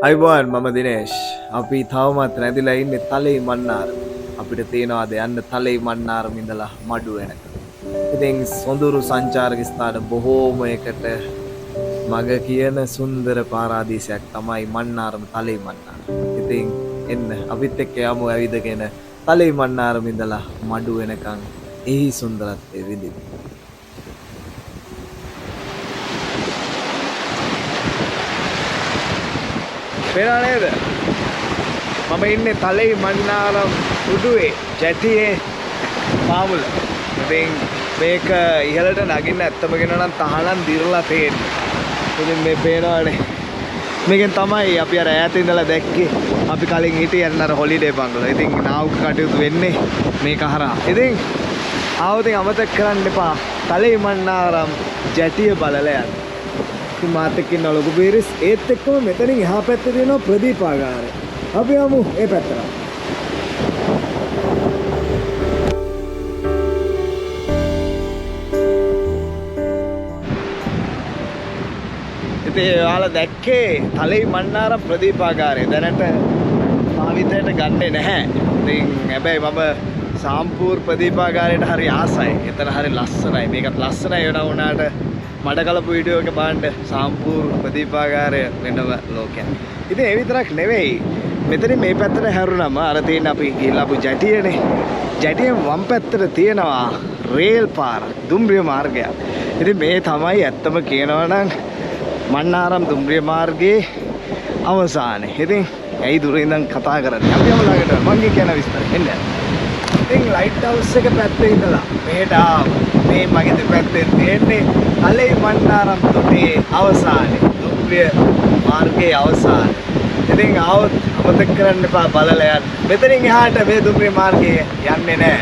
අයිබෝන් මම දිනේශ් අපි තවමත් රැඳිලා ඉන්නේ තලේ මන්නාරම. අපිට තියෙනවාද යන්න තලේ මන්නාරම ඉඳලා මඩු වෙනකන්. ඉතින් සොඳුරු සංචාරක ස්ථාන බොහෝමයකට මග කියන සුන්දර පාරාදීසයක් තමයි මන්නාරම තලේ මන්නාරම. ඉතින් එන්න අපිත් එක්ක යමු ඇවිදගෙන තලේ මන්නාරම ඉඳලා මඩු වෙනකන් එහි සුන්දරත්වය විඳින්න. පේනව නේද? මම ඉන්නේ තලේ මන්නාරම් උඩුවේ ජැටියේ මාමුල. ඉතින් මේක ඉහළට නගින්න ඇත්තම කියනවා නම් තහනම් දිරලා තියෙන්නේ. ඉතින් මේ පේනවනේ. මේකෙන් තමයි අපි අර ඈත ඉඳලා දැක්කේ. අපි කලින් හිටියේ අර හොලිඩේ බංගලෝ. ඉතින් නාවක කටයුතු වෙන්නේ මේක හරහා. ඉතින් ආවොතින් අමතක කරන්න එපා. තලේ මන්නාරම් ජැටිය බලලා යන්න. මාත් එක්ක ඉන්න ලොකු පීරිස් ඒත් එක්කම මෙතනින් එහා පැත්තේ තියෙනවා ප්‍රදීපාගාරය. අපි යමු ඒ පැත්තට. ඉතින් ඔයාලා දැක්කේ තලේ මන්නාරම් ප්‍රදීපාගාරය. දැනට භාවිතයට ගන්නෙ නැහැ. ඉතින් හැබැයි මම සාම්පූර් ප්‍රදීපාගාරයට හරි ආසයි. එතන හරි ලස්සනයි. මේකත් ලස්සනයි වෙනා වුණාට මඩකලපු වීඩියෝ එක බලන්න සාම්පූර් ප්‍රදීපාගාරය වෙනම ලෝකයක්. ඉතින් ඒ විතරක් නෙවෙයි. මෙතන මේ පැත්තට හැරුණම අර තියෙන අපි ගිහිල්ලා ආපු ජැටියනේ. ජැටියෙන් වම් පැත්තට තියෙනවා රේල් පාරක්, දුම්රිය මාර්ගයක්. ඉතින් මේ තමයි ඇත්තම කියනවා නම් මන්නාරම් දුම්රිය මාර්ගයේ අවසානය. ඉතින් ඇයි දුර ඉඳන් කතා කරන්නේ? අපි යමු ළඟට. මං කියන විස්තර එන්න. ඉතින් ලයිට් හවුස් එක පැත්තේ ඉඳලා මෙහෙට මේ මගේ දෙපැත්තේ තියෙන්නේ තලේ මන්නාරම් තොටේ අවසානය. දුම්රිය මාර්ගයේ අවසානය. ඉතින් ආවොත් අමතක කරන්න එපා බලලා යන්න. මෙතනින් එහාට මේ දුම්රිය මාර්ගය යන්නේ නැහැ.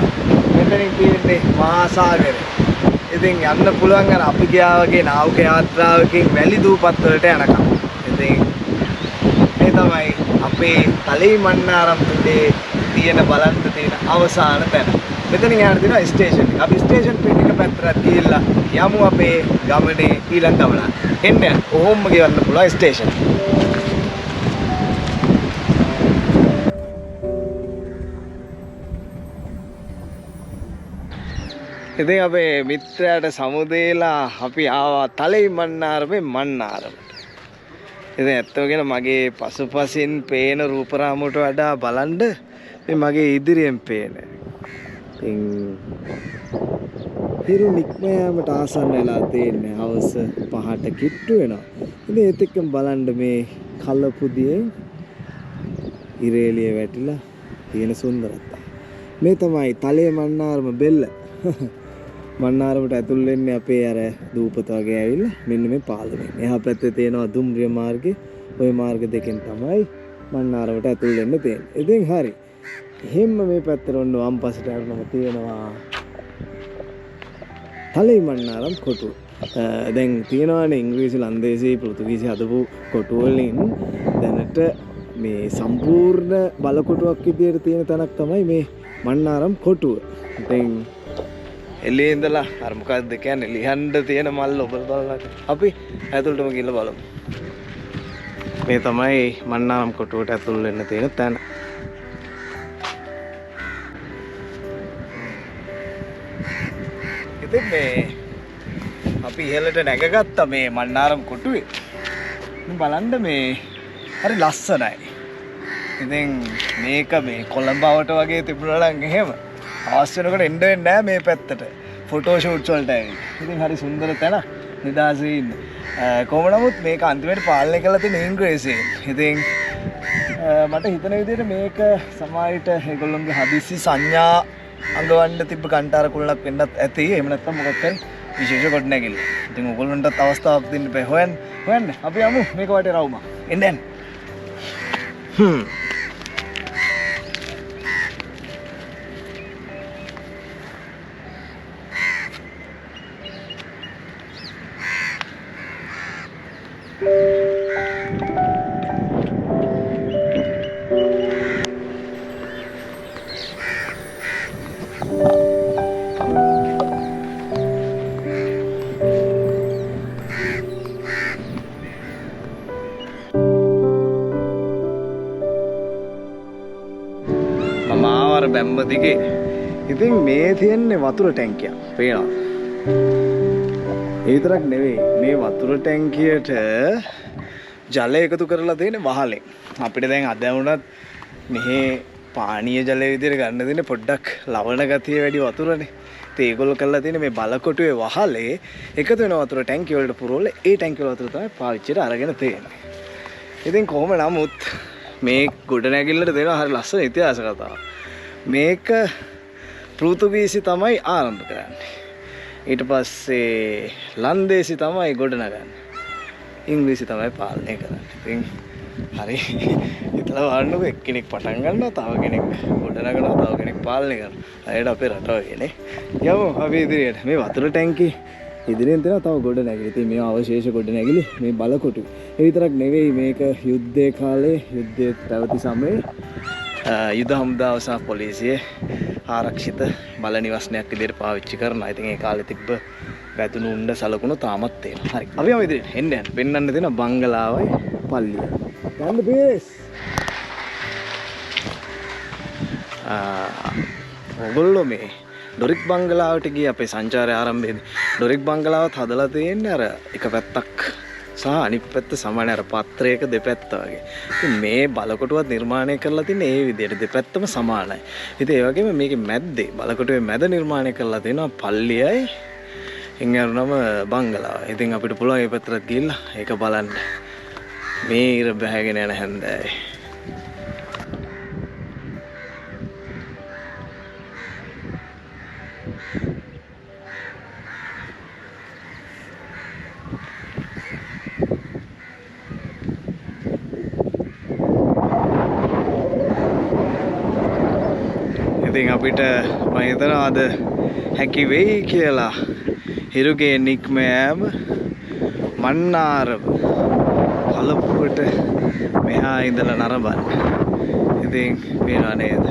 මෙතනින් තියෙන්නේ මහා සාගරය. ඉතින් යන්න පුළුවන් අර අපි ගියා වගේ නාවක යාත්‍රාවකින් වැලි දූපත් වලට යනකම්. ඉතින් මේ තමයි අපේ තලේ මන්නාරම් තොටේ තියෙන බලන්න තියෙන අවසාන තැන. මෙතනින් යන්න තියෙනවා ස්ටේෂන් එක. අපි ස්ටේෂන් පිට එක පැත්තට ගිහිල්ලා යමු අපේ ගමනේ ඊළඟ ගමන. එන්න කොහොම ගෙවන්න පුළුවන් ස්ටේෂන්. ඉතින් අපේ මිත්‍රයාට සමුදේලා අපි ආවා තලේ මන්නාරමේ මන්නාරමට. ඉතින් ඇත්තම කියන මගේ පසුපසින් පේන රූපරාමුවට වඩා බලන්න මේ මගේ ඉදිරියෙන් පේන. ඉතින් හිරු නික්ම යාමට ආසන්න වෙලා තියෙන්නේ හවස 5ට කිට්ටු වෙනවා. ඉතින් ඒත් එක්කම බලන්න මේ කලපුදියෙන් ඉරේලිය වැටිලා තියෙන සුන්දරත්වය. මේ තමයි තලේ මන්නාරම බෙල්ල. මන්නාරමට ඇතුල් වෙන්නේ අපේ අර දූපත වගේ ඇවිල්ලා මෙන්න මේ පාලමෙන්. එහා පැත්තේ තියෙනවා දුම්රිය මාර්ගේ. ওই මාර්ග දෙකෙන් තමයි මන්නාරමට ඇතුල් වෙන්න තියෙන්නේ. ඉතින් හරි. එහෙම්ම මේ පැත්තට ඔන්න වම් පසට යනම තියෙනවා තලේ මන්නාරම් කොටුව. දැන් තියෙනවානේ ඉංග්‍රීසි ලන්දේසි පෘතුගීසි හදපු කොටු වලින් දැනට මේ සම්පූර්ණ බලකොටුවක් විදියට තියෙන තැනක් තමයි මේ මන්නාරම් කොටුව. ඉතින් එළියේ ඉඳලා අර මොකක්ද කියන්නේ ලියන්න තියෙන මල්ල ඔබ බලන්න. අපි ඇතුළටම ගිහිල්ලා බලමු. මේ තමයි මන්නාරම් කොටුවට ඇතුල් වෙන්න තියෙන තැන. ඉතින් මේ අපි ඉහළට නැගගත්තා මේ මන්නාරම් කොටුවේ. ඉතින් බලන්න මේ හරි ලස්සනයි. ඉතින් මේක මේ කොළඹවට වගේ තිබුණා නම් එහෙම අවශ්‍ය වෙනකොට එන්න වෙන්නේ නැහැ මේ පැත්තට. ෆොටෝ ෂූට්ස් වලට ඇවිත්. ඉතින් හරි සුන්දර තැන නිදාසේ ඉන්න. කොහොම නමුත් මේක අන්තිමට පාලනය කරලා තියෙන ඉංග්‍රීසියෙන්. ඉතින් මට හිතන විදිහට මේක සමාජයට ඒගොල්ලොන්ගේ හදිසි සංඥා අඟවන්න තිබ්බ කන්ටාර කුලක් වෙන්නත් ඇති. එහෙම නැත්නම් මොකක් හරි විශේෂ කොටනැගිල්ල. ඉතින් ඔයගොල්ලන්ටත් අවස්ථාවක් දෙන්න බෑ. හොයන්න. අපි යමු මේක වටේ රවුමක්. එන්න. පාර බැම්ම දිගේ. ඉතින් මේ තියෙන්නේ වතුර ටැංකියක්. පේනවා. ඒ විතරක් නෙවෙයි මේ වතුර ටැංකියට ජලය එකතු කරලා තියෙන වහලෙන්. අපිට දැන් අද වුණත් මෙහි පානීය ජලය විදිහට ගන්න දෙන්නේ පොඩ්ඩක් ලවණ ගතිය වැඩි වතුරනේ. ඉතින් ඒගොල්ලෝ කරලා තියෙන්නේ මේ බලකොටුවේ වහලේ එකතු වෙන වතුර ටැංකිය වලට පුරවලා ඒ ටැංකිය වල වතුර තමයි පාවිච්චියට අරගෙන තියෙන්නේ. ඉතින් කොහොම නමුත් මේ ගොඩනැගිල්ලට දෙනවා හරි ලස්සන ඉතිහාස කතාවක්. මේක පෘතුගීසි තමයි ආරම්භ කරන්නේ. ඊට පස්සේ ලන්දේසි තමයි ගොඩනගන්නේ. ඉංග්‍රීසි තමයි පාලනය කරන්නේ. ඉතින් හරි හිතලා බලන්නකො එක්කෙනෙක් පටන් ගන්නවා තව කෙනෙක් ගොඩනගනවා තව කෙනෙක් පාලනය කරනවා. ඒකට අපේ රට වගේනේ. යමු අපි ඉදිරියට. මේ වතුර ටැංකිය ඉදිරියෙන් තියෙනවා තව ගොඩනැගිලි. ඉතින් මේ අවශේෂ ගොඩනැගිලි මේ බලකොටු. ඒ විතරක් නෙවෙයි මේක යුද්ධයේ කාලේ යුද්ධයේ පැවති සමයේ යුද හමුදාව සහ පොලිසිය ආරක්ෂිත බල නිවාසයක් විදිහට පාවිච්චි කරනවා. ඉතින් ඒ කාලේ තිබ්බ වැදුණු උණ්ඩ සලකුණු තාමත් තියෙනවා. හරි. අපි යමු ඉදිරියට. එන්න යන්න. පෙන්වන්න දෙන බංගලාවයි පල්ලිය. යන්න බේස්. ඔගොල්ලෝ මේ ඩොරික් බංගලාවට ගිය අපේ සංචාරය ආරම්භයේදී ඩොරික් බංගලාවත් හදලා තියෙන්නේ අර එක පැත්තක් සහ අනිත් පැත්ත සමාන අර පත්‍රයක දෙපැත්ත වගේ. ඉතින් මේ බලකොටුවත් නිර්මාණය කරලා තින්නේ ඒ විදිහට දෙපැත්තම සමානයි. ඉතින් ඒ වගේම මේකේ මැද්දේ බලකොටුවේ මැද නිර්මාණය කරලා තියෙනවා පල්ලියයි එංගරනම බංගලාව. ඉතින් අපිට පුළුවන් මේ පැත්තට ගිහිල්ලා ඒක බලන්න. මේ ඉර බහගෙන යන හැන්දෑවේ. ඉතින් අපිට මම හිතනවා අද හැකි වෙයි කියලා හිරුගේ නික්ම යෑම මන්නාරම කලපුවට මෙහා ඉඳලා නරඹන්න. ඉතින් පේනවා නේද?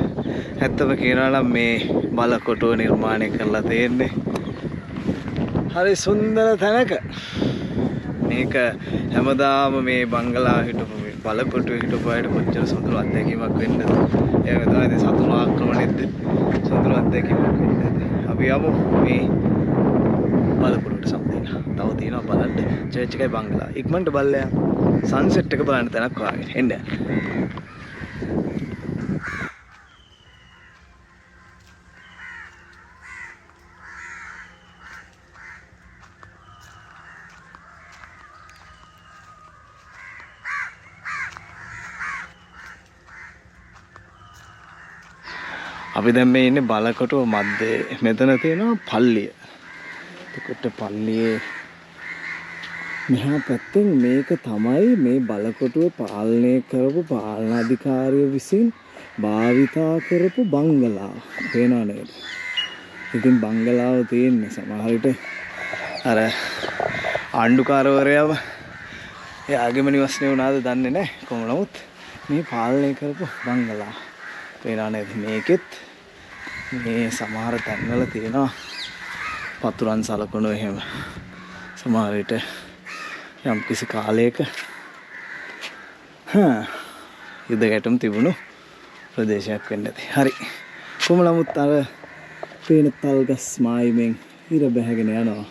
ඇත්තම කියනවා නම් මේ බලකොටුව නිර්මාණය කරලා තියෙන්නේ හරි සුන්දර තැනක. මේක හැමදාම මේ බංගලා හිටපු බලකොටුවේ හිටපු අයට කොච්චර සතුටු අත්දැකීමක් වෙන්නද? ඒක තමයි ඉතින් සතුරු ආක්‍රමණෙත් සතුරු අත්දැකීමක් වෙන්නද? අපි යමු මේ බලකොටුවට සම්පූර්ණ. තව තියෙනවා බලන්න චර්ච් එකයි බංගලා. ඉක්මනට බලලා සන්සෙට් එක බලන්න තැනක් හොයාගෙන එන්න. අපි දැන් මේ ඉන්නේ බලකොටුව මැද්දේ. මෙතන තියෙනවා පල්ලිය. එතකොට පල්ලියේ මෙහා පැත්තෙන් මේක තමයි මේ බලකොටුව පාලනය කරපු පාලනාධිකාරිය විසින් භාවිතා කරපු බංගලාව. පේනව නේද? ඉතින් බංගලාව තියෙන්නේ සමහර විට අර ආණ්ඩුකාරවරයාම එයාගේම නිවස්නේ වුණාද දන්නේ නැහැ. කොහොම නමුත් මේ පාලනය කරපු බංගලාව. පේනව නේද? මේකෙත් මේ සමහර තැන්වල තියෙනවා පතුරන් සලකුණු එහෙම. සමහර විට යම් කිසි කාලයක යුද ගැටුම් තිබුණු ප්‍රදේශයක් වෙන්න ඇති. හරි. කොහොම නමුත් අර පේන තල්ගස් මායිමෙන් ඉර බැහැගෙන යනවා.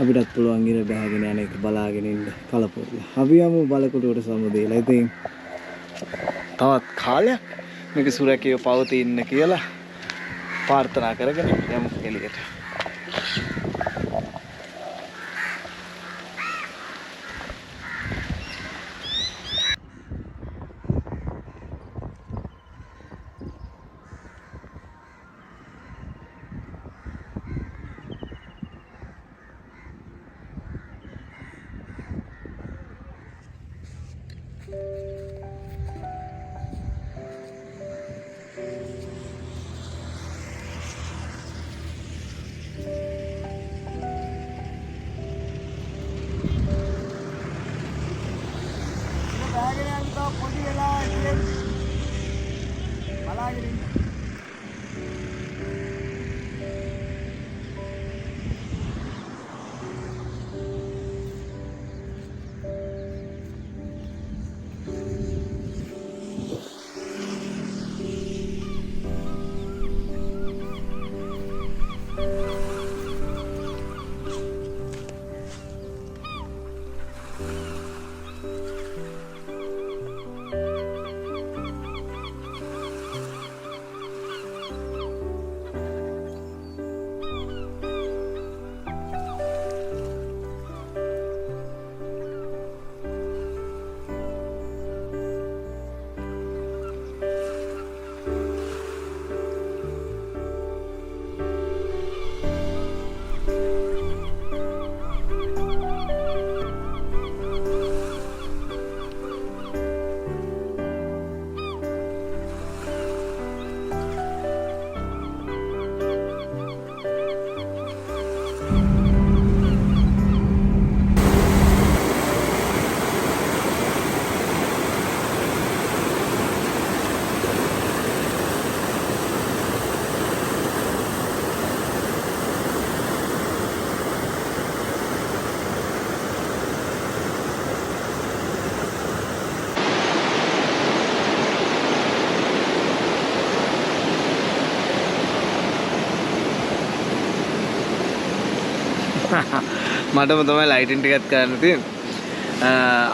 අපිටත් පුළුවන් ඉර බැහැගෙන යන එක බලාගෙන ඉන්න කලපුරලා. අපි යමු බලකොටුවට සමුදේලා. ඉතින් තවත් කාලයක් මේක සුරැකිව පවතින්න කියලා ප්‍රාර්ථනා කරගෙන යමු එළියට. මටම තමයි ලයිටින් ටිකක් කරන්න තියෙන්නේ.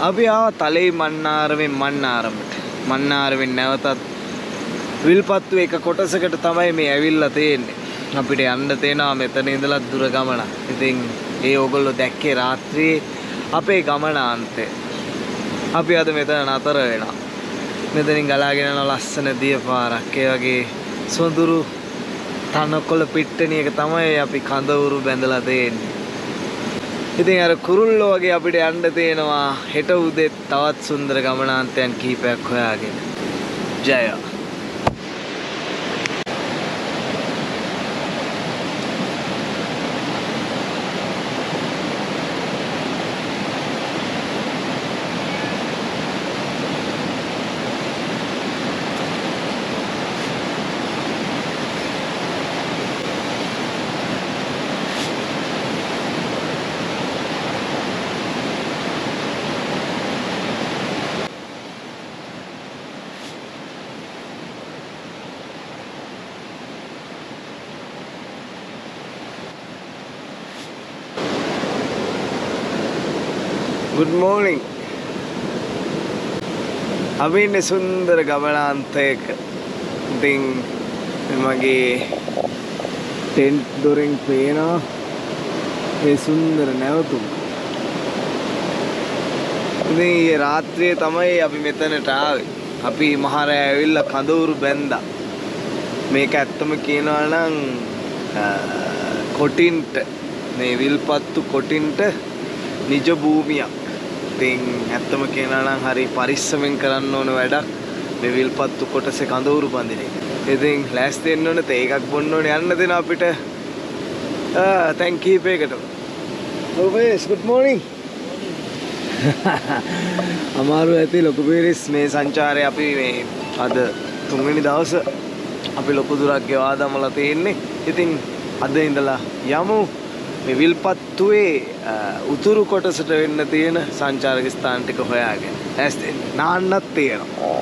අපි ආව තලේ මන්නාරමෙන් මන්නාරමට. මන්නාරමෙන් නැවතත් විල්පත්තු එක කොටසකට තමයි මේ ඇවිල්ලා තියෙන්නේ. අපිට යන්න තේනවා මෙතන ඉඳලා දුර ගමන. ඉතින් ඒ ඕගොල්ලෝ දැක්කේ රාත්‍රියේ අපේ ගමනාන්තය. අපි අද මෙතන නතර වෙනවා. මෙතනින් ගලාගෙන යන ලස්සන දිය පාරක්. ඒ වගේ සොඳුරු තනකොළ පිට්ටනියක තමයි අපි කඳවුරු බැඳලා තියෙන්නේ. ඉතින් අර කුරුල්ලෝ වගේ අපිට යන්න තියෙනවා හෙට උදේ තවත් සුන්දර ගමනාන්තයන් කිහිපයක් හොයාගෙන. ජය. Good morning. අපි ඉන්නේ සුන්දර ගමනාන්තයක. ඉතින් මගේ ටෙන්ට් දොරෙන් පේනවා ඒ සුන්දර නැවතුම. ඉතින් ඊයේ රාත්‍රියේ තමයි අපි මෙතනට ආවේ. අපි මහරෑ ඇවිල්ලා කඳවුරු බැන්දා. මේක ඇත්තම කියනවා නම් කොටින්ට මේ විල්පත්තු කොටින්ට නිජ භූමියක්. ඉතින් ඇත්තම කියනවා නම් හරි පරිස්සමෙන් කරන්න ඕන වැඩක් මේ විල්පත්තු කොටසේ කඳවුරු බඳින එක. ඉතින් ලෑස්ති වෙන්න ඕනේ තේ එකක් බොන්න ඕනේ යන්න දෙන අපිට. thank you පේකට. ඔබේස් good morning. අමාරු ඇති ලොකු පීරිස් මේ සංචාරය අපි මේ අද 3 වෙනි දවසේ අපි ලොකු දුරක් ගෙවා දමලා තියෙන්නේ. ඉතින් අද ඉඳලා යමු මේ විල්පත්තුවේ උතුරු කොටසට වෙන්න තියෙන සංචාරක ස්ථාන ටික හොයාගෙන. ඇස්තෙන් නාන්නත් තියෙනවා.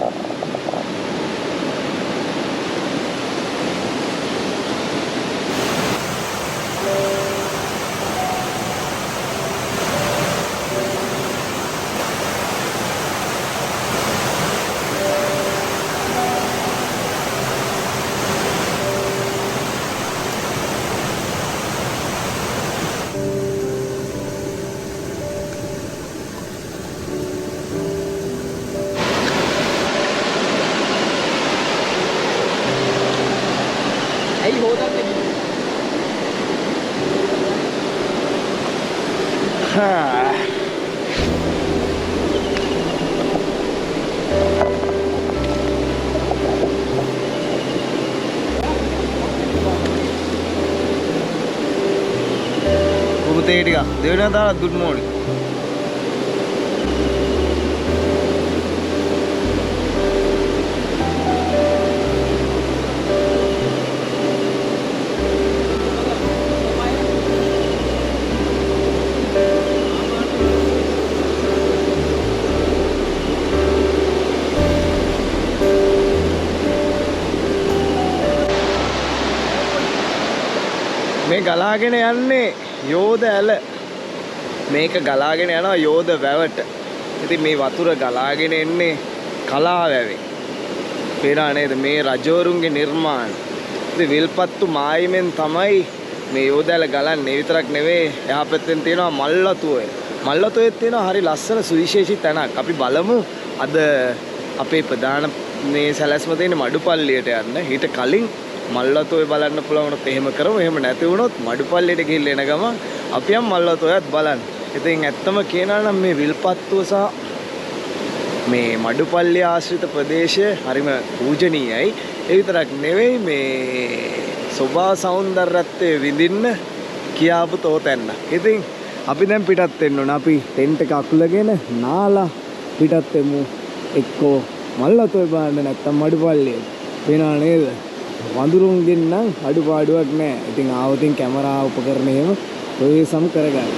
ඇයි හොදන්නේ? පුතේ ටික දෙවෙනිදා දාලා good morning. මේ ගලාගෙන යන්නේ යෝධ ඇල. මේක ගලාගෙන යනවා යෝධ වැවට. ඉතින් මේ වතුර ගලාගෙන එන්නේ කලා වැවේ. පේනවා නේද මේ රජවරුන්ගේ නිර්මාණ. ඉතින් විල්පත්තු මායිමෙන් තමයි මේ යෝධ ඇල ගලන්නේ. විතරක් නෙවෙයි එහා පැත්තෙන් තියෙනවා මල්වතුවේ. මල්වතුවේ තියෙනවා හරි ලස්සන සුවිශේෂී තැනක්. අපි බලමු අද අපේ ප්‍රධාන මේ සැලැස්ම තියෙන මඩුපල්ලියට යන්න. ඊට කලින් මල්වතුවේ බලන්න පුළුවන් වුණොත් එහෙම කරමු. එහෙම නැති වුණොත් මඩුපල්ලියට ගිහිල්ලා එන ගමන් අපි යම් මල්වතුවේත් බලන්න. ඉතින් ඇත්තම කියනවා නම් මේ විල්පත්තුව සහ මේ මඩුපල්ලිය ආශ්‍රිත ප්‍රදේශය හරිම පූජනීයයි. ඒ විතරක් නෙවෙයි මේ සෝභා සෞන්දර්යත්වයේ විඳින්න කියාපු තෝතැන්න. ඉතින් අපි දැන් පිටත් වෙන්න ඕන. අපි ටෙන්ට් එක අකුලගෙන නාලා පිටත් වෙමු. එක්කෝ මල්වතුවේ බලන්න නැත්තම් මඩුපල්ලිය. වෙනා නේද? වඳුරුන්ගෙන් නම් අඩුපාඩුවක් නැහැ. ඉතින් ආවතින් කැමරා උපකරණ එහෙම ඔය සම් කරගන්න.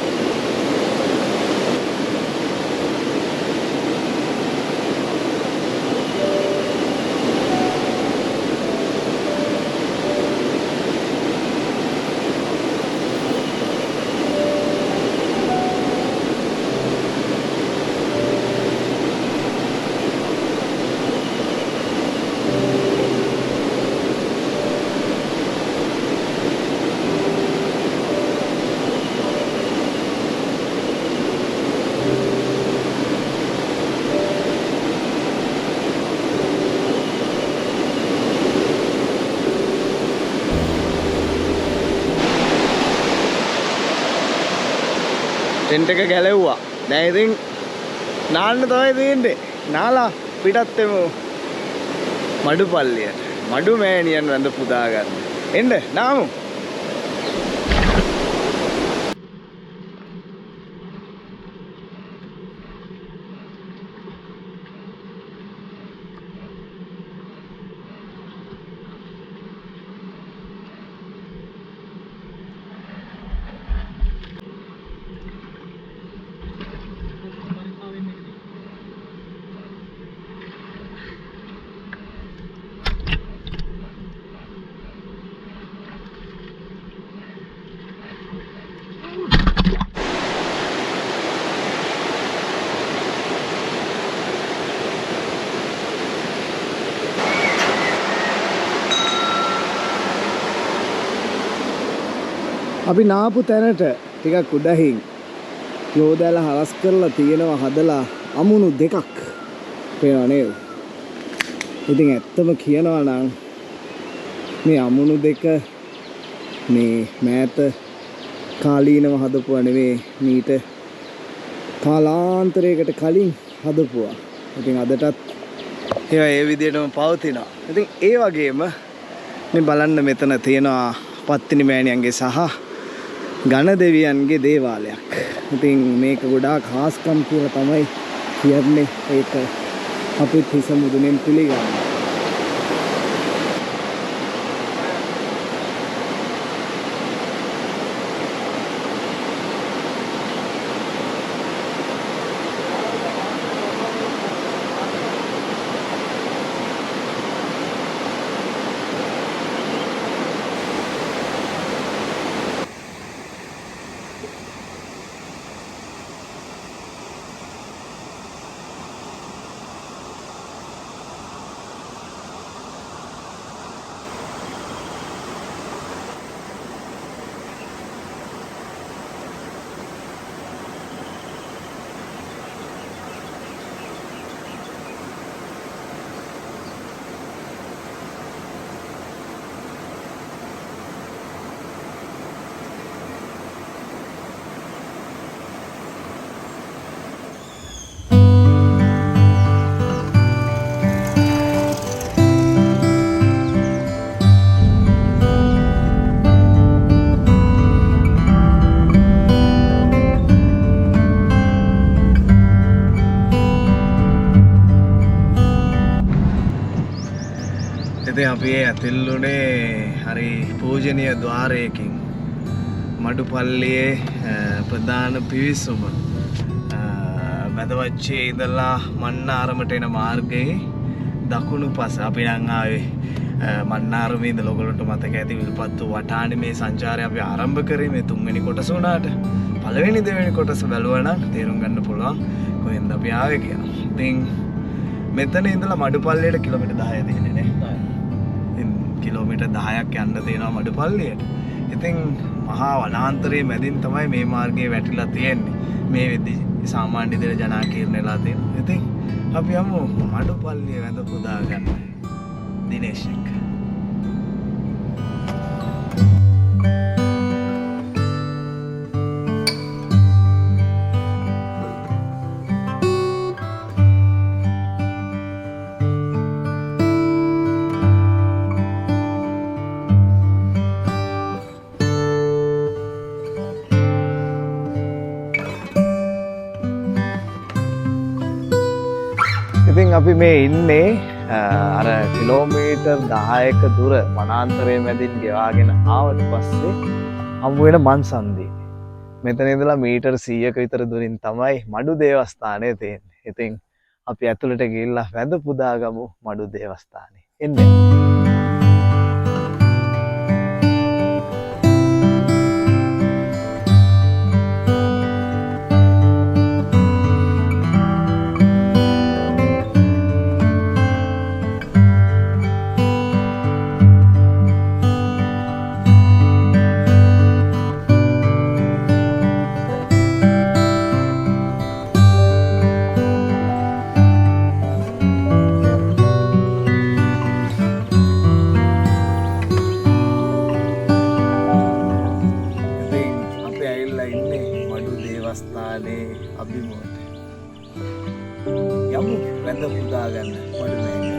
ටෙන්ට් එක ගැලෙව්වා. දැන් ඉතින් නාන්න තමයි තියෙන්නේ. නාලා පිටත් එමු මඩුපල්ලියට. මඩු මෑණියන් වැඳ පුදා ගන්න. එන්න නාමු. අපි නාපු තැනට ටිකක් උඩහින් යෝදාලා හරස් කරලා තියෙනවා හදලා අමුණු දෙකක් පේනවා නේද? ඉතින් ඇත්තම කියනවා නම් මේ අමුණු දෙක මේ මෑත කාලීනව හදපුවා නෙවෙයි මීට කාලාන්තරයකට කලින් හදපුවා. ඉතින් අදටත් ඒවා ඒ විදිහටම පවතිනවා. ඉතින් ඒ වගේම මේ බලන්න මෙතන තියෙනවා පත්තිනි මෑණියන්ගේ සහ ගණ දෙවියන්ගේ දේවාලයක්. ඉතින් මේක ගොඩාක් හාස්කම් කියලා තමයි කියන්නේ. ඒක අපිත් හිස මුදුනෙන් පිළිගන්නවා. ඉතින් අපි ඇතිල්ලුනේ හරි පූජනීය ద్వාරයකින් මඩුපල්ලියේ ප්‍රධාන පිවිසුම මැදවච්චේ ඉඳලා මන්නාරමට එන මාර්ගයේ දකුණු පස අපි නම් ආවේ මන්නාරමේ ඉඳලා ඔයගොල්ලන්ට මතක ඇති විල්පත්තු වටානේ මේ සංචාරය අපි ආරම්භ කරේ මේ තුන්වෙනි කොටස උනාට පළවෙනි දෙවෙනි කොටස බැලුවා නම් තේරුම් ගන්න පුළුවන් කොහෙන්ද අපි ආවේ කියලා. ඉතින් මෙතන ඉඳලා මඩුපල්ලියට කිලෝමීටර් 10 දෙන්නේ නේ. කිලෝමීටර් 10ක් යන්න තියෙනවා මඩුපල්ලියට. ඉතින් මහා වනාන්තරයේ මැදින් තමයි මේ මාර්ගයේ වැටිලා තියෙන්නේ. මේ වෙද්දි සාමාන්‍ය විදිහට ජනාකීර්ණ වෙලා තියෙනවා. ඉතින් අපි යමු මඩුපල්ලිය වැඳ පුදා ගන්න. දිනේෂ් එක්ක. ඉතින් අපි මේ ඉන්නේ අර කිලෝමීටර් 10ක දුර වනාන්තරයේ මැදින් ගෙවාගෙන ආවට පස්සේ හමු වෙන මන්සන්දියේ. මෙතන ඉඳලා මීටර් 100ක විතර දුරින් තමයි මඩු දේවස්ථානය තියෙන්නේ. ඉතින් අපි ඇතුළට ගිහිල්ලා වැඳ පුදාගමු මඩු දේවස්ථානේ. එන්න. වැඳ පුදා ගන්න මඩු මෑණියන්.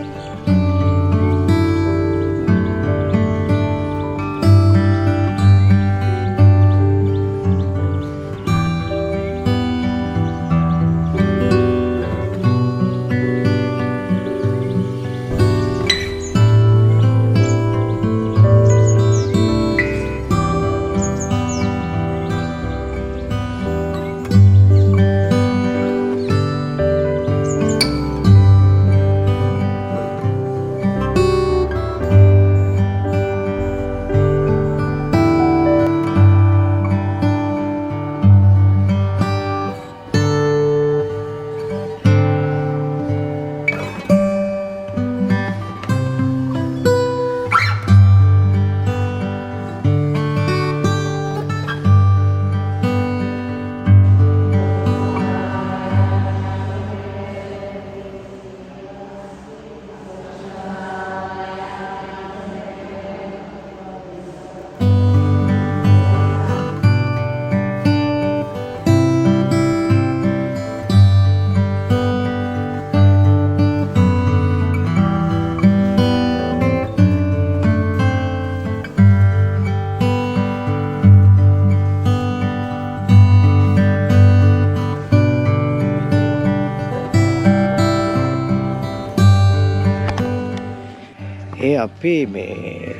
අපි මේ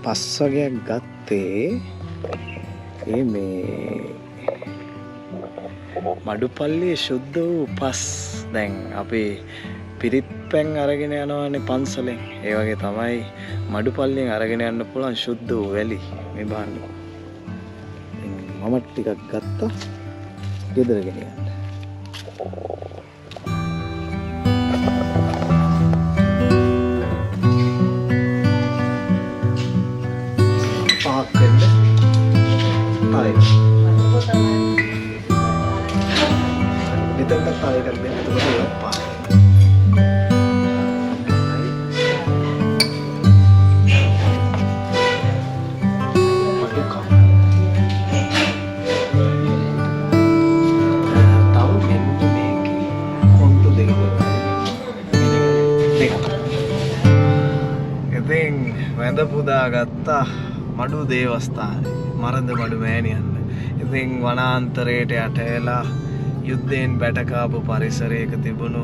පස් වගේක් ගත්තේ මේ මඩුපල්ලියේ සුද්ධ වූ පස්. දැන් අපි පිරිත් පැන් අරගෙන යනවානේ පන්සලෙන්. ඒ වගේ තමයි මඩුපල්ලියෙන් අරගෙන යන්න පුළුවන් සුද්ධ වූ වැලි. මේ බලන්න. මම ටිකක් ගත්තා. ගෙදර ගෙනියන්න. වැඳ පුදා ගත්තා මඩු දේවස්ථානේ මරද මඩු මෑණියන්. ඉතින් වනාන්තරයට යට වෙලා යුද්ධයෙන් බැටකාපු පරිසරයක තිබුණු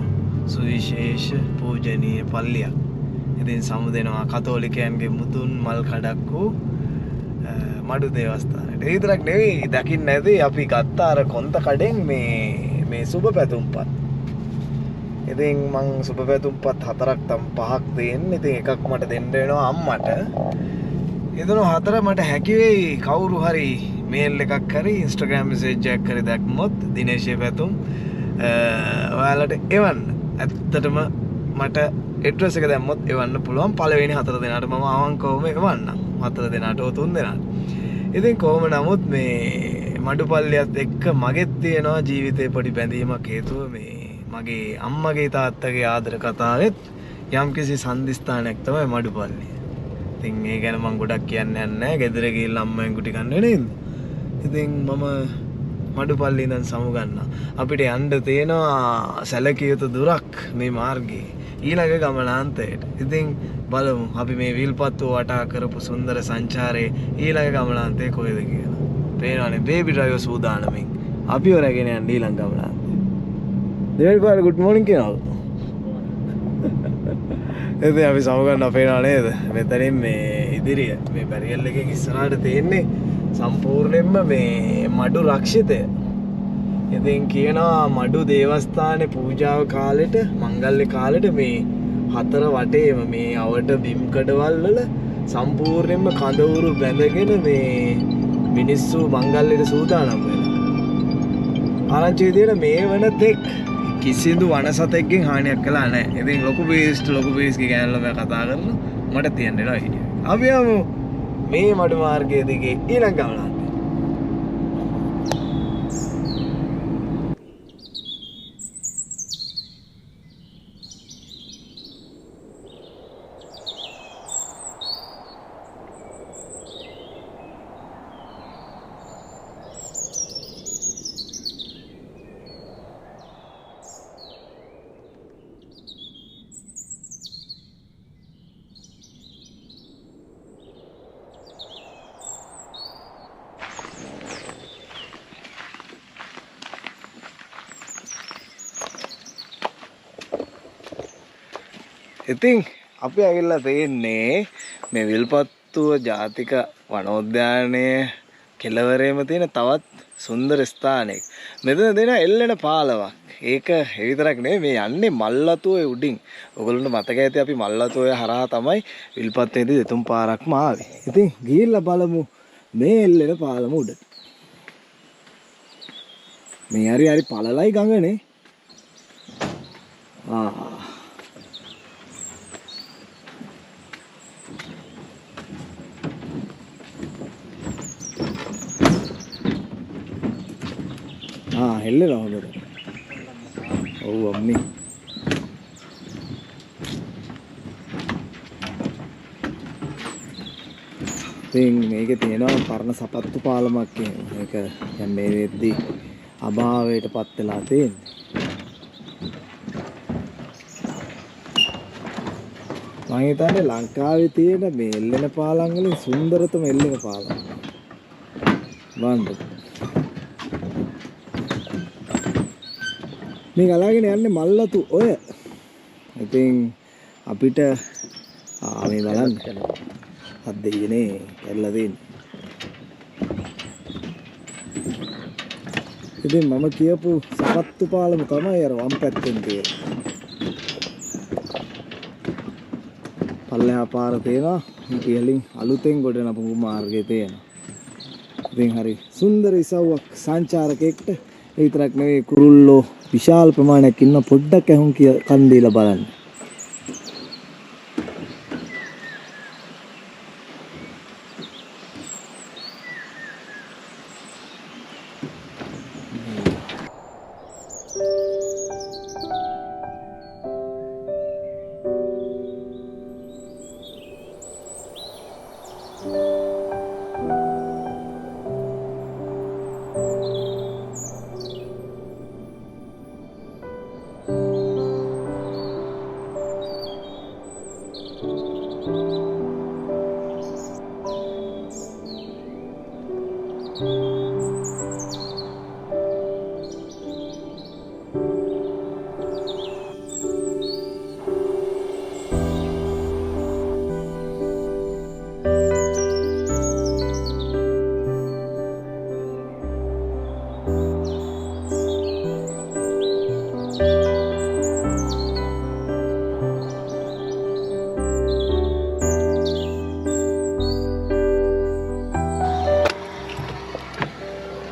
සුවිශේෂ පූජනීය පල්ලියක්. ඉතින් සමුදෙනවා කතෝලිකයන්ගේ මුතුන් මල් කඩක් වූ මඩු දේවස්ථානයට. ඒ විතරක් නෙවෙයි දකින්න ඇති අපි ගත්ත අර කොන්ත කඩෙන් මේ සුබ පැතුම්පත්. ඉතින් මං සුබ පැතුම්පත් 4ක් තම 5ක් දෙන්න. ඉතින් එකක් මට දෙන්න වෙනවා අම්මට. ඉතින් 4 මට හැකි වෙයි කවුරු හරි මේල් එකක් හරි Instagram message එකක් හරි දැක්මොත් දිනේෂේ පැතුම් ඔයාලට එවන්න. ඇත්තටම මට address එක දැම්මොත් එවන්න පුළුවන්. පළවෙනි 4 දෙනාට මම අවංකවම එවන්නම්. 4 දෙනාට 3 දෙනාට. ඉතින් කොහොම නමුත් මේ මඩුපල්ලියත් එක්ක මගෙත් තියෙනවා ජීවිතේ පොඩි බැඳීමක් හේතුව මේ මගේ අම්මගේ තාත්තගේ ආදර කතාවෙත් යම්කිසි සම්දිස්ථානයක් තමයි මඩුපල්ලිය. ඉතින් ඒ ගැන මම ගොඩක් කියන්නේ නැහැ. ගෙදර ගිහිල්ලා අම්මෙන් කුටි කන්නේ නේද? ඉතින් මම මඩුපල්ලිය ඉඳන් සමුගන්නවා. අපිට යන්න තියෙනවා සැලකිය යුතු දුරක් මේ මාර්ගයේ ඊළඟ ගමනාන්තයට. ඉතින් බලමු අපි මේ විල්පත්තුව වටා කරපු සුන්දර සංචාරයේ ඊළඟ ගමනාන්තය කොහෙද කියලා. පේනවනේ බේබි ඩ්‍රයිවර් සූදානමින් අපිව රැගෙන යන්න ඊළඟ ගමනාන්තය. දෙවල් පාර good morning කියනවා. එතෙන් අපි සමගන්න අපේනවා නේද? මෙතනින් මේ ඉදිරිය මේ බැරියල් එකෙන් ඉස්සරහට තියෙන්නේ සම්පූර්ණයෙන්ම මේ මඩු රක්ෂිතය. ඉතින් කියනවා මඩු දේවස්ථානයේ පූජාව කාලෙට මංගල්‍ය කාලෙට මේ 4 වටේම මේ අවට බිම් කඩවල් වල සම්පූර්ණයෙන්ම කඳවුරු බැඳගෙන මේ මිනිස්සු මංගල්‍යයට සූදානම් වෙනවා. ආරංචි විදියට මේ වන තෙක් කිසිදු වනසතෙක්ගෙන් හානියක් කළා නැහැ. ඉතින් ලොකු බීස්ගේ ගෑනලා මම කතා කරලා මට තියන්න එනවා හිටියා. අපි යමු මේ මඩු මාර්ගයේ දිගේ ඊළඟ ගමනට. ඉතින් අපි ඇවිල්ලා තියෙන්නේ මේ විල්පත්තුව ජාතික වනෝද්‍යානයේ කෙළවරේම තියෙන තවත් සුන්දර ස්ථානයක. මෙතන දෙන එල්ලෙන පාලවක්. ඒක විතරක් නෙවෙයි මේ යන්නේ මල්වතුවේ උඩින්. ඔයගොල්ලන්ට මතක ඇති අපි මල්වතුවේ හරහා තමයි විල්පත්තේදී දෙතුන් පාරක්ම ආවේ. ඉතින් ගිහිල්ලා බලමු මේ එල්ලෙන පාලම උඩට. මේ හරි පළලයි ගඟනේ. හෙල්ලෙනවා හොඳට. ඔව් අම්මේ. ඉතින් මේකේ තියෙනවා පරණ සපත්තු පාලමක් කියන. මේක දැන් මේ වෙද්දී අභාවයටපත් වෙලා තියෙන්නේ. මම හිතන්නේ ලංකාවේ තියෙන මේ එල්ලෙන පාලම් වලින් සුන්දරතම එල්ලෙන පාලම. වන්ද. මේ ගලාගෙන යන්නේ මල්වතු ඔය. ඉතින් අපිට මේ බලන්න අත් දෙයිනේ කැඩලා තියෙන්නේ. ඉතින් මම කියපු සපත්තු පාලම තමයි අර වම් පැත්තෙන් තියෙන්නේ. පල්ලෙහා පාර තියෙනවා. ඉතින් අලුතෙන් ගොඩනපු මාර්ගය තියෙනවා. ඉතින් හරි සුන්දර ඉසව්වක් සංචාරකයෙක්ට ඒ විතරක් නෙවෙයි කුරුල්ලෝ විශාල ප්‍රමාණයක් ඉන්න පොඩ්ඩක් ඇහුම් කන් දීලා බලන්න.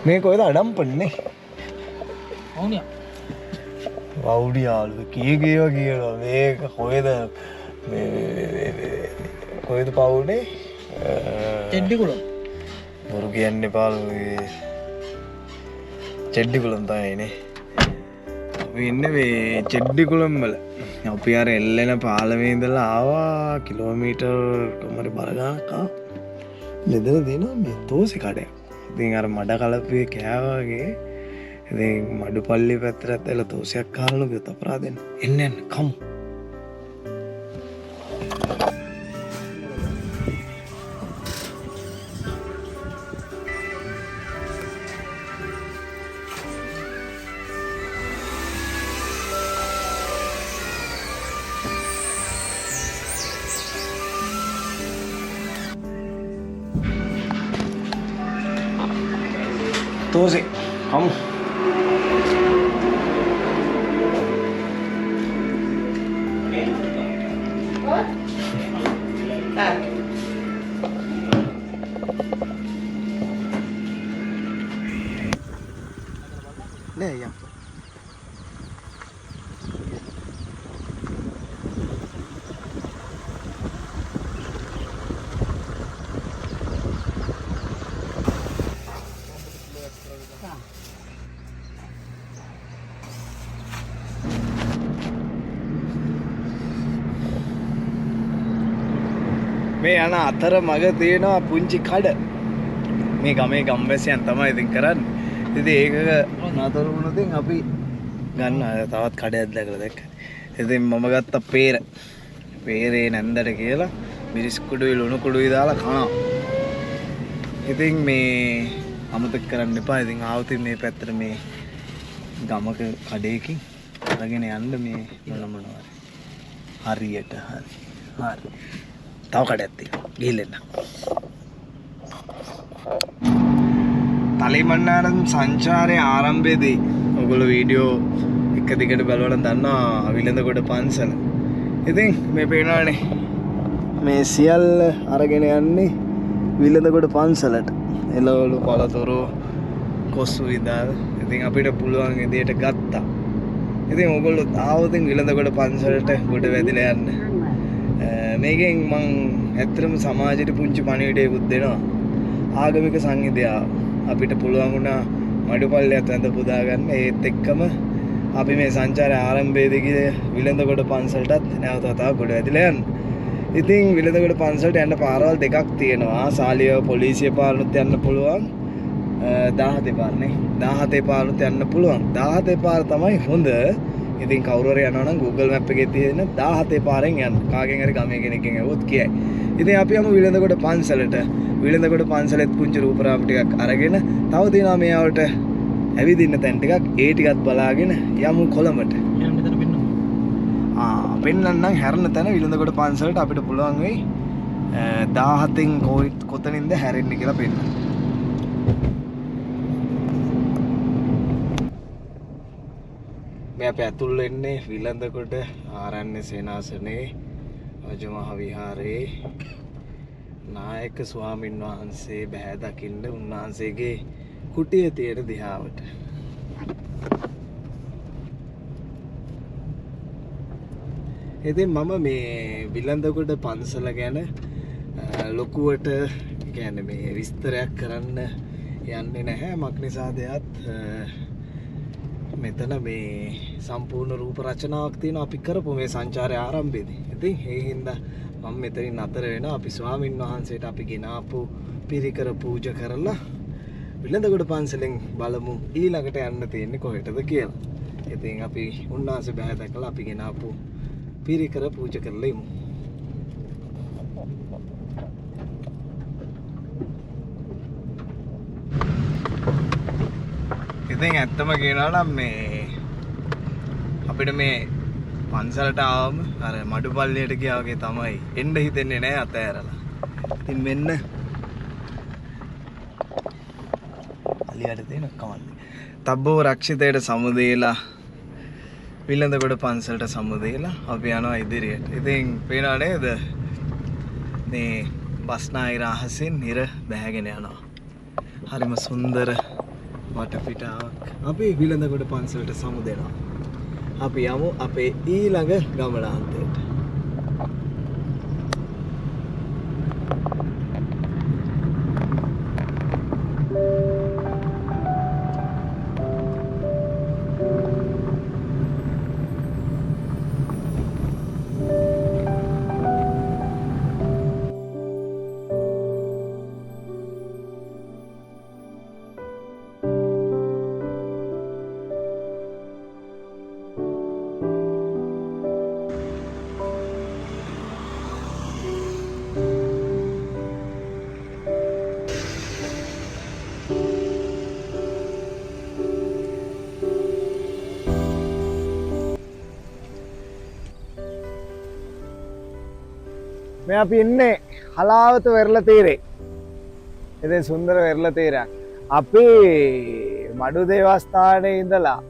මේ කොහෙද අඩම්පන්නේ? වවුනියා. වවුනියාලු කීවා කියනවා මේක කොහෙද මේ කොහෙද පවුනේ? චෙඩ්ඩිකුලම්. බොරු කියන්නේ පාලු චෙඩ්ඩිකුලම් තමයිනේ. අපි ඉන්නේ මේ චෙඩ්ඩිකුලම් වල. අපි අර එල්ලෙන පාලමේ ඉඳලා ආවා කිලෝමීටර් කොහමද බලගන්නක. ලෙදලා දෙනවා මේ තෝසි කඩයක්. ඉතින් අර මඩ කලපුවේ කෑවාගේ ඉතින් මඩුපල්ලි පැත්තට ඇදලා තෝසයක් කාලනු ගියොත් අපරාධෙන් එන්න කමු. Tose, kamu. Nih ya. මේ යන අතර මග තියෙනවා පුංචි කඩ. මේ ගමේ ගම්වැසියන් තමයි ඉතින් කරන්නේ. ඉතින් ඒකක නතර වුණොතින් අපි ගන්න තවත් කඩයක් දැකලා දැක්කා. ඉතින් මම ගත්ත පේරේ නැන්දට කියලා මිරිස් කුඩුයි ලුණු කුඩුයි දාලා කනවා. ඉතින් මේ අමතක කරන්න එපා. ඉතින් ආවොතින් මේ පැත්තට මේ ගමක කඩේකින් අරගෙන යන්න මේ මොනවා. හරියට හරි. හරි. තව කඩයක් තියෙනවා. ගිහින් තලේමන්නාරම් සංචාරයේ ආරම්භයේදී ඔයගොල්ලෝ වීඩියෝ එක දිගට බලවනම් දන්නවා විලඳකොට පන්සල. ඉතින් මේ පේනවානේ මේ සියල්ල අරගෙන යන්නේ විලඳකොට පන්සලට. එළවලු පළතුරු කොස්සු විදාල. ඉතින් අපිට පුළුවන් විදියට ගත්තා. ඉතින් ඔයගොල්ලෝ ආවොතින් විලඳකොට පන්සලට ගොඩ වැදිලා යන්න. මේකෙන් මං ඇත්තටම සමාජයට පුංචි පණිවිඩයක්ත් දෙනවා. ආගමික සංහිඳියාව අපිට පුළුවන් වුණා මඩුපල්ලයත් ඇඳ පුදා ගන්න. ඒත් එක්කම අපි මේ සංචාරය ආරම්භයේදී විලඳකොට පන්සලටත් නැවත වතාවක් ගොඩ වැදිලා යන්න. ඉතින් විලඳකොට පන්සලට යන්න පාරවල් දෙකක් තියෙනවා. සාලිය පොලිසිය පාරනුත් යන්න පුළුවන්. 17 පාර නේ. 17 පාරනුත් යන්න පුළුවන්. 17 පාර තමයි හොඳ. ඉතින් කවුරු හරි යනවා නම් Google Map එකේ තියෙන 17 පාරෙන් යන්න. කාගෙන් හරි ගමේ කෙනෙක්ගෙන් ඇහුවොත් කියයි. ඉතින් අපි යමු විලඳකොට පන්සලට. විලඳකොට පන්සලෙත් පුංචි රූපරාම ටිකක් අරගෙන තව තියෙනවා මෙයාවට ඇවිදින්න තැන් ටිකක්. ඒ ටිකත් බලාගෙන යමු කොළඹට. පෙන්නන්නම් හැරෙන තැන විලඳකොට පන්සලට අපිට පුළුවන් වෙයි 17න් කොතනින්ද හැරෙන්නේ කියලා පෙන්නන්න. මේ අපි ඇතුල් වෙන්නේ විලඳකොට ආරණ්‍ය සේනාසනේ රජමහා විහාරයේ නායක ස්වාමින් වහන්සේ බෑ දකින්න උන්වහන්සේගේ කුටිය තියෙන දිහාවට. ඉතින් මම මේ විලඳකොට පන්සල ගැන ලොකුවට කියන්නේ මේ විස්තරයක් කරන්න යන්නේ නැහැ. මක් නිසාදයත් මෙතන මේ සම්පූර්ණ රූප රචනාවක් තියෙනවා අපි කරපු මේ සංචාරය ආරම්භයේදී. ඉතින් ඒ හින්දා මම මෙතනින් අතර වෙනවා. අපි ස්වාමින් වහන්සේට අපි ගෙනාපු පිරිකර පූජා කරලා විලඳකොට පන්සලෙන් බලමු ඊළඟට යන්න තියෙන්නේ කොහෙටද කියලා. ඉතින් අපි උන්වහන්සේ බෑ දැකලා අපි ගෙනාපු පිරිකර පූජා කරලා ඉමු. ඉතින් ඇත්තම කියනවා නම් මේ අපිට මේ පන්සලට ආවම අර මඩුපල්ලියට ගියා වගේ තමයි එන්න හිතෙන්නේ නැහැ අතෑරලා. ඉතින් මෙන්න අලියට දෙන කමන්නේ. තබ්බෝ රක්ෂිතයට සමුදේලා විලඳකොට පන්සලට සමුදේලා අපි යනවා ඉදිරියට. ඉතින් පේනව නේද? මේ බස්නාහිර අහසින් නිර බැහැගෙන යනවා. හරිම සුන්දර වටපිටාවක්. අපි විලඳකොට පන්සලට සමුදෙනවා. අපි යමු අපේ ඊළඟ ගමනාන්තයට. මේ අපි ඉන්නේ හලාවත වෙරළ තීරේ. ඉතින් සුන්දර වෙරළ තීරයක්. අපි මඩු දේවස්ථානයේ ඉඳලා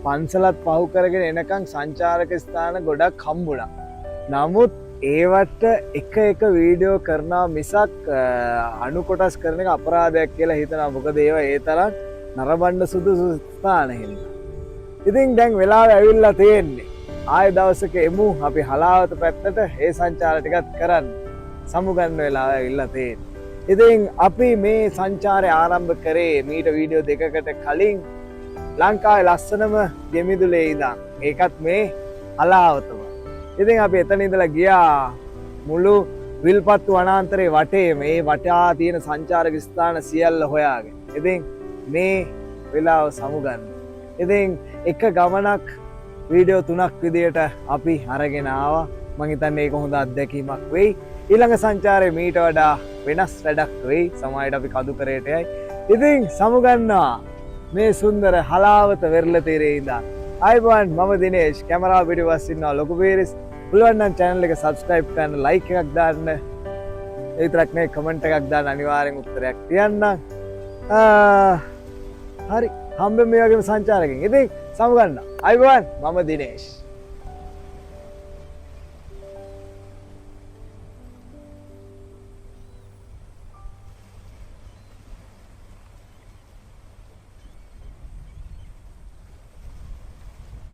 පන්සලත් පහු කරගෙන එනකන් සංචාරක ස්ථාන ගොඩක් හම්බුණා. නමුත් ඒවට එක වීඩියෝ කරනවා මිසක් අණු කොටස් කරන එක අපරාධයක් කියලා හිතනවා. මොකද ඒවා ඒ තරම් නරඹන්න සුදුසු ස්ථාන හින්දා. ඉතින් දැන් වෙලාව ඇවිල්ලා තියෙන්නේ. ආය දවසක එමු අපි හලාවත පැත්තට ඒ සංචාර ටිකත් කරන්න. සමුගන්න වෙලාව ඇවිල්ලා තියෙන්නේ. ඉතින් අපි මේ සංචාරය ආරම්භ කරේ මීට වීඩියෝ දෙකකට කලින් ලංකාවේ ලස්සනම ගෙමිදුලේ ඉඳන්. ඒකත් මේ හලාවතම. ඉතින් අපි එතන ඉඳලා ගියා මුළු විල්පත්තු වනාන්තරේ වටේ මේ වටා තියෙන සංචාරක ස්ථාන සියල්ල හොයාගෙන. ඉතින් මේ වෙලාව සමුගන්න. ඉතින් එක ගමනක් වීඩියෝ 3ක් විදියට අපි අරගෙන ආවා. මම හිතන්නේ ඒක හොඳ අත්දැකීමක් වෙයි. ඊළඟ සංචාරයේ මීට වඩා වෙනස් වැඩක් වෙයි. සමහරවිට අපි කඳුකරයට යයි. ඉතින් සමුගන්නවා මේ සුන්දර හලාවත වෙරළ තීරේ ඉඳන් අයිබෝන් මම දිනේෂ් කැමරාව පිටිපස්සේ ඉන්නවා ලොකු පීරිස්. පුළුවන් නම් channel එක subscribe කරන්න, like එකක් දාන්න. ඒ විතරක් නෙවෙයි comment එකක් දාන්න අනිවාර්යෙන් උත්තරයක් තියන්න. හරි හම්බෙමු මේ වගේම සංචාරකෙන්. ඉතින් සමු ගන්න. අයිබෝන් මම දිනේෂ්.